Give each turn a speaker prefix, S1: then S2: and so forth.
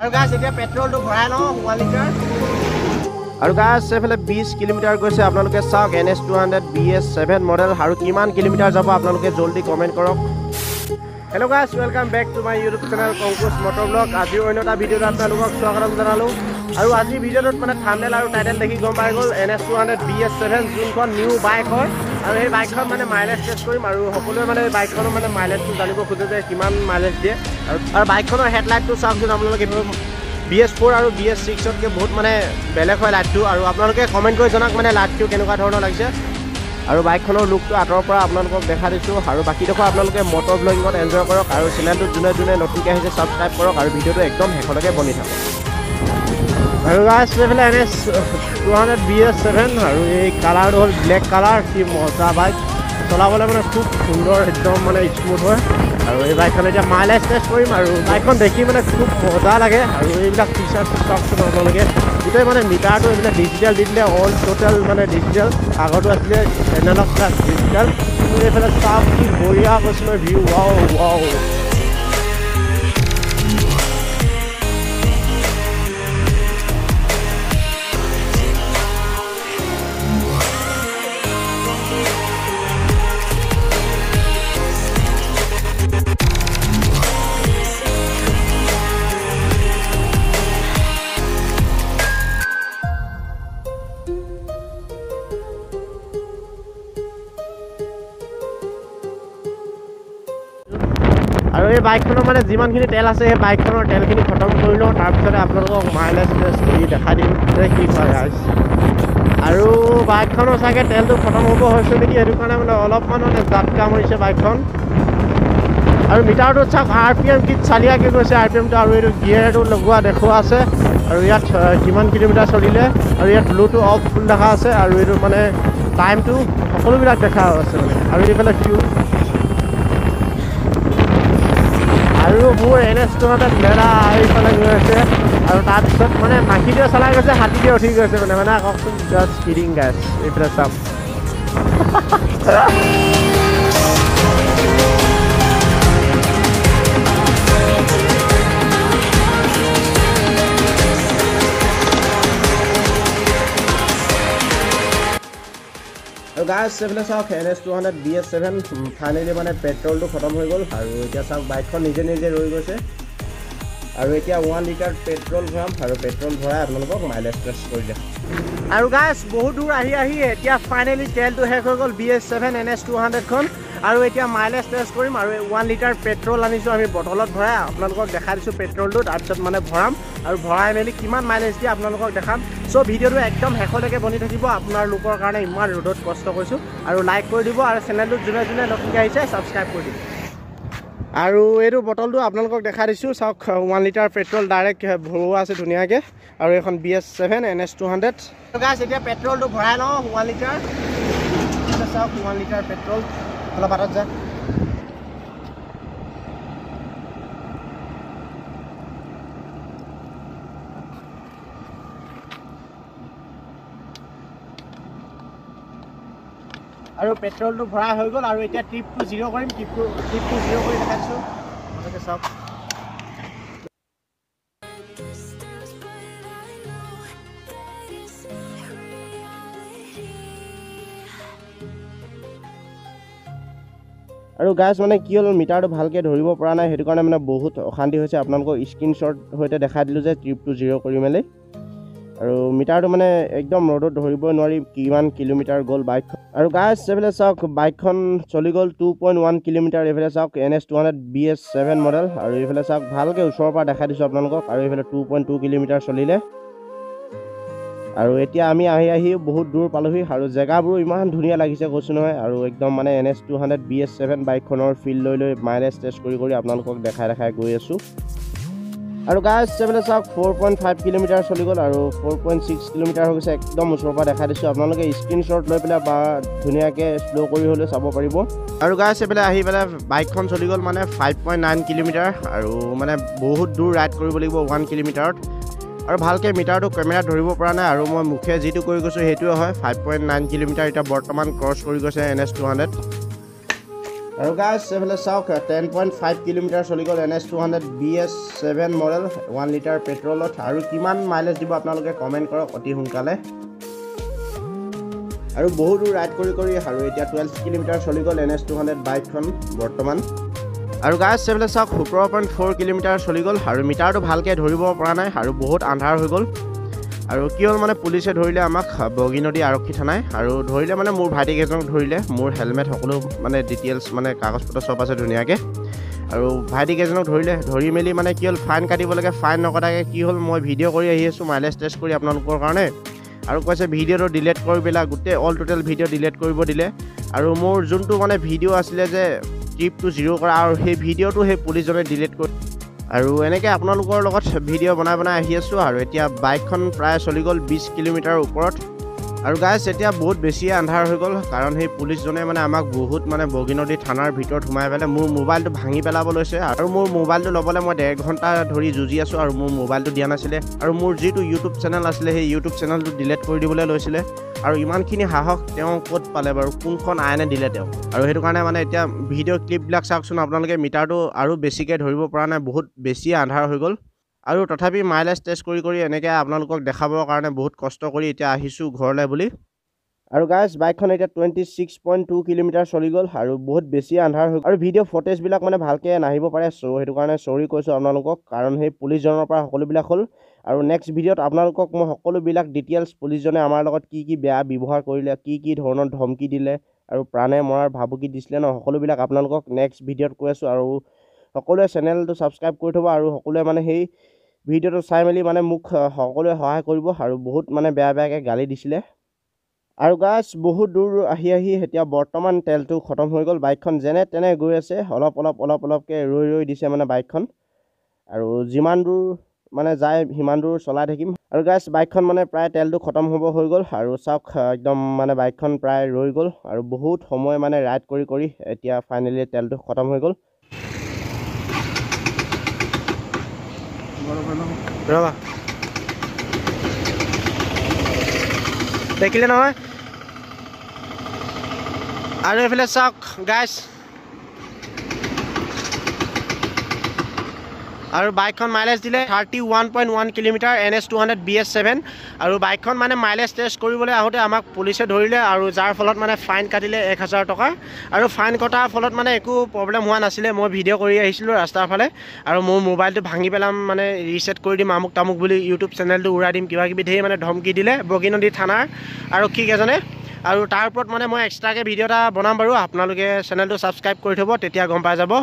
S1: আৰু গাইছ এতিয়া পেট্ৰলটো ভৰাই লওঁ 1 লিটাৰ আৰু গাইছ এফালে 20 কিলোমিটাৰ গৈছে আপোনালোকে চাওক NS200 BS7 মডেল আৰু কিমান কিলোমিটাৰ যাব আপোনালোকে জলদি কমেন্ট কৰক hello' guys welcome back to my YouTube channel কংকুশ মটৰ ব্লগ আজি অন্য এটা ভিডিঅ'ত আপোনালোকক স্বাগতম জনালোঁ আৰু আজি ভিডিঅ'টোত মানে থাম্বনেল আৰু টাইটেল দেখি গম পাই গ'ল NS200 BS7 যোনখন নিউ বাইক হয় আৰু এই বাইকখন মানে মাইলেজ টেষ্ট কৰিম আৰু সকলোৱে মানে বাইকখনৰ মানে মাইলেজটো জানিব খোজে যে কিমান মাইলেজ দিয়ে আৰু বাইকখনৰ হেডলাইটটো চাওকচোন আপোনালোকে BS4 আৰু BS6তকৈ বহুত মানে বেলেগ হয় লাইটটো আৰু আপোনালোকে কমেণ্ট কৰি জনাওক মানে লাইটটো কেনেকুৱা ধৰণৰ লাগিছে আৰু বাইকখনৰ লুকটো আঁতৰৰ পৰা আপোনালোকক দেখা দিছোঁ আৰু বাকীডোখৰ আপোনালোকে মটৰ ব্লগিঙত এনজয় কৰক আৰু চেনেলটো যোনে যোনে নতুনকৈ আহিছে ছাবস্ক্ৰাইব কৰক আৰু ভিডিঅ'টো একদম শেষলৈকে বনি থাকক আৰু গাইছ এইফালে NS200 BS7 আৰু এই কালাৰটো হ'ল ব্লেক কালাৰ কি মজা বাইক চলাবলৈ মানে খুব সুন্দৰ একদম মানে স্মুথ হয় আৰু এই বাইকখন এতিয়া মাইলেজ টেষ্ট কৰিম আৰু বাইকখন দেখি মানে খুব মজা লাগে আৰু এইবিলাক ফিচাৰ্ছ চাওকচোন আপোনালোকে গোটেই মানে মিটাৰটো এইবিলাক ডিজিটেল দি দিলে অল টোটেল মানে ডিজিটেল আগতো আছিলে এনালগ প্লাছ ডিজিটেল এইফালে চাওক কি বঢ়িয়া কৈছোঁ মই ভিউ ৱাও আৰু এই বাইকখনৰ মানে যিমানখিনি তেল আছে সেই বাইকখনৰ তেলখিনি খতম কৰি লওঁ তাৰপিছতে আপোনালোকক মাইলেজ টেষ্ট কৰি দেখাই দিম যে কি হয় গাইছ আৰু বাইকখনৰ চাগে তেলটো খতম হ'ব হৈছে নেকি সেইটো কাৰণে মানে অলপমান মানে জাটকা মাৰিছে বাইকখন আৰু মিটাৰটোত চাওক RPM কিট চালিয়াকৈ গৈছে RPMটো আৰু এইটো গিয়াৰটো লগোৱা দেখুওৱা আছে আৰু ইয়াত কিমান কিলোমিটাৰ চলিলে আৰু ইয়াত ব্লুটো অফ ফুল দেখা আছে আৰু এইটো মানে টাইমটো সকলোবিলাক দেখা আছে মানে আৰু এইফালে ফিউ আৰু মোৰ NS200 মেৰা এইফালে গৈ আছে আৰু তাৰপিছত মানে মাখিদিও চলাই গৈছে হাতীদিও উঠি গৈছে মানে কওকচোন জাষ্ট কিডিং গাইছ এইফালে চাম আৰু গাইছ এইফালে চাওক NS200 BS7 ফাইনেলি মানে পেট্ৰলটো খতম হৈ গ'ল আৰু এতিয়া চাওক বাইকখন নিজে নিজে ৰৈ গৈছে আৰু এতিয়া 1 লিটাৰ পেট্ৰল ভৰাম আৰু পেট্ৰল ভৰাই আপোনালোকক মাইলেজ টেষ্ট কৰি দিম আৰু গাইছ বহুত দূৰ আহি এতিয়া ফাইনেলি তেলটো শেষ হৈ গ'ল BS7 NS200খন আৰু এতিয়া মাইলেজ টেষ্ট কৰিম আৰু 1 লিটাৰ পেট্ৰল আনিছোঁ আমি বটলত ভৰাই আপোনালোকক দেখাই দিছোঁ পেট্ৰলটো তাৰপিছত মানে ভৰাম আৰু ভৰাই মেলি কিমান মাইলেজ দিয়ে আপোনালোকক দেখাম চ' ভিডিঅ'টো একদম শেষলৈকে বনি থাকিব আপোনালোকৰ কাৰণে ইমান ৰ'দত কষ্ট কৰিছোঁ আৰু লাইক কৰি দিব আৰু চেনেলটোত যোনে যোনে নতুনকৈ আহিছে ছাবস্ক্ৰাইব কৰি দিব আৰু এইটো বটলটো আপোনালোকক দেখাই দিছোঁ চাওক 1 লিটাৰ পেট্ৰল ডাইৰেক্ট ভৰোৱা আছে ধুনীয়াকৈ আৰু এখন BS7 NS200 গাইছ এতিয়া পেট্ৰলটো ভৰাই লওঁ 1 লিটাৰ চাওক 1 লিটাৰ পেট্ৰল অলপ বাটত যায় আৰু পেট্ৰলটো ভৰা হৈ গ'ল আৰু এতিয়া ট্ৰিপটো 0 কৰিম ট্ৰিপটো 0 কৰি দেখাইছোঁ আপোনালোকে চাওক আৰু গাইছ মানে কি হ'ল মিটাৰটো ভালকৈ ধৰিব পৰা নাই সেইটো কাৰণে মানে বহুত অশান্তি হৈছে আপোনালোকক স্ক্ৰীনশ্বট সৈতে দেখাই দিলোঁ যে ট্ৰিপটো 0 কৰি মেলি আৰু মিটাৰটো মানে একদম ৰ'দত ধৰিবই নোৱাৰি কিমান কিলোমিটাৰ গ'ল বাইকখন আৰু গাইছ এইফালে চাওক বাইকখন চলি গ'ল 2.1 কিলোমিটাৰ এইফালে চাওক NS200 BS7 মডেল আৰু এইফালে চাওক ভালকৈ ওচৰৰ পৰা দেখাই দিছোঁ আপোনালোকক আৰু এইফালে 2.2 কিলোমিটাৰ চলিলে আৰু এতিয়া আমি আহি বহুত দূৰ পালোহি আৰু জেগাবোৰো ইমান ধুনীয়া লাগিছে কৈছোঁ নহয় আৰু একদম মানে NS200 BS7 বাইকখনৰ ফিল লৈ মাইলেজ টেষ্ট কৰি আপোনালোকক দেখাই গৈ আছোঁ আৰু গাইছ এইফালে চাওক 4.5 কিলোমিটাৰ চলি গ'ল আৰু 4.6 কিলোমিটাৰ হৈ গৈছে একদম ওচৰৰ পৰা দেখাই দিছোঁ আপোনালোকে স্ক্ৰীনশ্বট লৈ পেলাই বা ধুনীয়াকৈ শ্ল' কৰি হ'লেও চাব পাৰিব আৰু গাইছ এইফালে আহি পেলাই বাইকখন চলি গ'ল মানে 5.9 কিলোমিটাৰ আৰু মানে বহুত দূৰ ৰাইড কৰিব লাগিব 1 কিলোমিটাৰত আৰু ভালকৈ মিটাৰটো কেমেৰাত ধৰিব পৰা নাই আৰু মই মুখে যিটো কৰি গৈছোঁ সেইটোৱে হয় 5.9 কিলোমিটাৰ এতিয়া বৰ্তমান ক্ৰছ কৰি গৈছে NS200 আৰু গাইছ এইফালে চাওক 10.5 কিলোমিটাৰ চলি গ'ল NS200 BS7 মডেল 1 লিটাৰ পেট্ৰলত আৰু কিমান মাইলেজ দিব আপোনালোকে কমেণ্ট কৰক অতি সোনকালে আৰু বহু দূৰ ৰাইড কৰি আৰু এতিয়া 12 কিলোমিটাৰ চলি গ'ল NS200 বাইকখন বৰ্তমান আৰু গাইছ এইফালে চাওক 17.4 কিলোমিটাৰ চলি গ'ল আৰু মিটাৰটো ভালকৈ ধৰিব পৰা নাই আৰু বহুত আন্ধাৰ হৈ গ'ল আৰু কি হ'ল মানে পুলিচে ধৰিলে আমাক বগীনদী আৰক্ষী থানাই আৰু ধৰিলে মানে মোৰ ভাইটিকেইজনক ধৰিলে মোৰ হেলমেট সকলো মানে ডিটেইলছ মানে কাগজ পত্ৰ চব আছে ধুনীয়াকৈ আৰু ভাইটিকেইজনক ধৰি মেলি মানে কি হ'ল ফাইন কাটিব লাগে ফাইন নকটাকৈ কি হ'ল মই ভিডিঅ' কৰি আহি আছোঁ মাইলেজ টেষ্ট কৰি আপোনালোকৰ কাৰণে আৰু কৈছে ভিডিঅ'টো ডিলিট কৰি পেলাই গোটেই অল টোটেল ভিডিঅ' ডিলিট কৰিব দিলে আৰু মোৰ যোনটো মানে ভিডিঅ' আছিলে যে ট্ৰিপটো 0 কৰা আৰু সেই ভিডিঅ'টো সেই পুলিচজনে ডিলিট কৰি আৰু এনেকৈ আপোনালোকৰ লগত ভিডিঅ' বনাই আহি আছোঁ আৰু এতিয়া বাইকখন প্ৰায় চলি গ'ল 20 কিলোমিটাৰ ওপৰত আৰু গাইছ এতিয়া বহুত বেছিয়ে আন্ধাৰ হৈ গ'ল কাৰণ সেই পুলিচজনে মানে আমাক বহুত মানে বগীনদী থানাৰ ভিতৰত সোমাই পেলাই মোৰ মোবাইলটো ভাঙি পেলাব লৈছে আৰু মোৰ মোবাইলটো ল'বলৈ মই 1.5 ঘণ্টা ধৰি যুঁজি আছোঁ আৰু মোৰ মোবাইলটো দিয়া নাছিলে আৰু মোৰ যিটো ইউটিউব চেনেল আছিলে সেই ইউটিউব চেনেলটো ডিলিট কৰি দিবলৈ লৈছিলে আৰু ইমানখিনি সাহস তেওঁ ক'ত পালে বাৰু কোনখন আইনে দিলে তেওঁ আৰু সেইটো কাৰণে মানে এতিয়া ভিডিঅ' ক্লিপবিলাক চাওকচোন আপোনালোকে মিটাৰটো আৰু বেছিকৈ ধৰিব পৰা নাই বহুত বেছি আন্ধাৰ হৈ গ'ল আৰু তথাপি মাইলেজ টেষ্ট কৰি এনেকৈ আপোনালোকক দেখাবৰ কাৰণে বহুত কষ্ট কৰি এতিয়া আহিছোঁ ঘৰলৈ বুলি আৰু গাইছ বাইকখন এতিয়া 26.2 কিলোমিটাৰ চলি গ'ল আৰু বহুত বেছি আন্ধাৰ হৈ গ'ল আৰু ভিডিঅ' ফুটেজবিলাক মানে ভালকৈ নাহিব পাৰে সেইটো কাৰণে চৰি কৈছোঁ আপোনালোকক কাৰণ সেই পুলিচজনৰ পৰা সকলোবিলাক হ'ল আৰু নেক্সট ভিডিঅ'ত আপোনালোকক মই সকলোবিলাক ডিটেইলছ পুলিচজনে আমাৰ লগত কি বেয়া ব্যৱহাৰ কৰিলে কি ধৰণৰ ধমকি দিলে আৰু প্ৰাণে মৰাৰ ভাবুকি দিছিলে ন সকলোবিলাক আপোনালোকক নেক্সট ভিডিঅ'ত কৈ আছোঁ আৰু সকলোৱে চেনেলটো ছাবস্ক্ৰাইব কৰি থ'ব আৰু সকলোৱে মানে সেই ভিডিঅ'টো চাই মেলি মানে মোক সকলোৱে সহায় কৰিব আৰু বহুত মানে বেয়াকৈ গালি দিছিলে আৰু গাইছ বহুত দূৰ আহি এতিয়া বৰ্তমান তেলটো খতম হৈ গ'ল বাইকখন যেনে তেনে গৈ আছে অলপকৈ ৰৈ দিছে মানে বাইকখন আৰু যিমান দূৰ মানে যায় সিমান দূৰ চলাই থাকিম আৰু গাইছ বাইকখন মানে প্ৰায় তেলটো খতম হ'ব হৈ গ'ল আৰু চাওক একদম মানে বাইকখন প্ৰায় ৰৈ গ'ল আৰু বহুত সময় মানে ৰাইড কৰি এতিয়া ফাইনেলি তেলটো খতম হৈ গ'ল ৰবা দেখিলে নহয় আৰু এইফালে চাওক গাইছ আৰু বাইকখন মাইলেজ দিলে 31.1 কিলোমিটাৰ NS200 BS7 আৰু বাইকখন মানে মাইলেজ টেষ্ট কৰিবলৈ আহোঁতে আমাক পুলিচে ধৰিলে আৰু যাৰ ফলত মানে ফাইন কাটিলে 1000 টকা আৰু ফাইন কটাৰ ফলত মানে একো প্ৰব্লেম হোৱা নাছিলে মই ভিডিঅ' কৰি আহিছিলোঁ ৰাস্তাৰ ফালে আৰু মোৰ মোবাইলটো ভাঙি পেলাম মানে ৰিছেট কৰি দিম আমুক তামুক বুলি ইউটিউব চেনেলটো উৰাই দিম কিবাকিবি ধেৰ মানে ধমকি দিলে বগীনদী থানাৰ আৰক্ষীকেইজনে আৰু তাৰ ওপৰত মানে মই এক্সট্ৰাকৈ ভিডিঅ' এটা বনাম বাৰু আপোনালোকে চেনেলটো ছাবস্ক্ৰাইব কৰি থ'ব তেতিয়া গম পাই যাব